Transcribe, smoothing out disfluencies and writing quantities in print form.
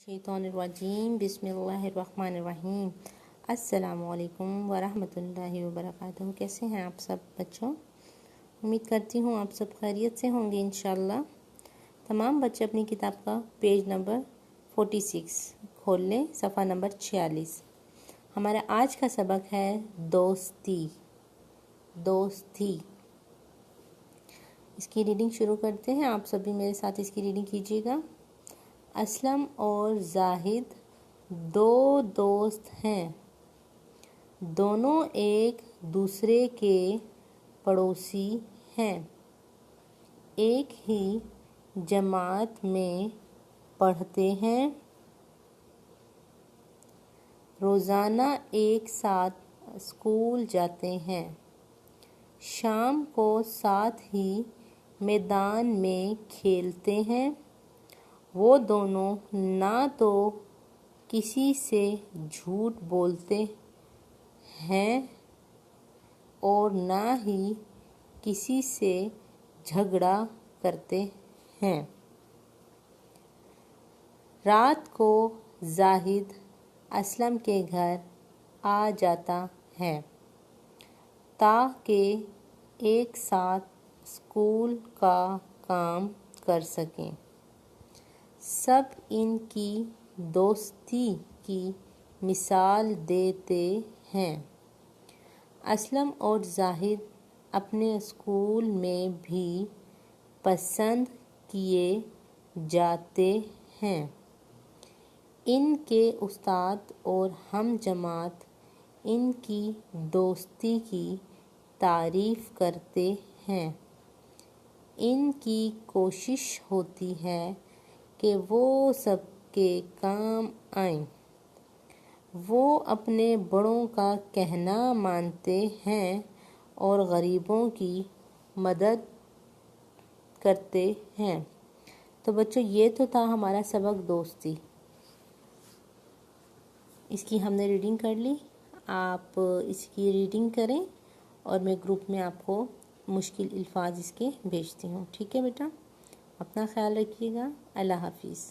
शैतानिर्रजीम बिस्मिल्लाहिर्रहमानिर्रहीम। अस्सलामुअलैकुम वरहमतुल्लाहि वबरकातुहू। कैसे हैं आप सब बच्चों? उम्मीद करती हूँ आप सब खैरियत से होंगे इंशाल्लाह। तमाम बच्चे अपनी किताब का पेज नंबर 46 खोल लें, सफ़ा नंबर 46। हमारा आज का सबक है दोस्ती। इसकी रीडिंग शुरू करते हैं। आप सभी मेरे साथ इसकी रीडिंग कीजिएगा। असलम और जाहिद दो दोस्त हैं। दोनों एक दूसरे के पड़ोसी हैं। एक ही जमात में पढ़ते हैं। रोज़ाना एक साथ स्कूल जाते हैं। शाम को साथ ही मैदान में खेलते हैं। वो दोनों ना तो किसी से झूठ बोलते हैं और ना ही किसी से झगड़ा करते हैं। रात को जाहिद असलम के घर आ जाता है ताकि एक साथ स्कूल का काम कर सकें। सब इनकी दोस्ती की मिसाल देते हैं। असलम और जाहिद अपने स्कूल में भी पसंद किए जाते हैं। इनके उस्ताद और हम जमात इनकी दोस्ती की तारीफ़ करते हैं। इनकी कोशिश होती है कि वो सबके काम आएं। वो अपने बड़ों का कहना मानते हैं और गरीबों की मदद करते हैं। तो बच्चों, ये तो था हमारा सबक दोस्ती। इसकी हमने रीडिंग कर ली। आप इसकी रीडिंग करें और मैं ग्रुप में आपको मुश्किल अल्फाज इसके भेजती हूँ। ठीक है बेटा, अपना ख्याल रखिएगा। अल्लाह हाफिज़।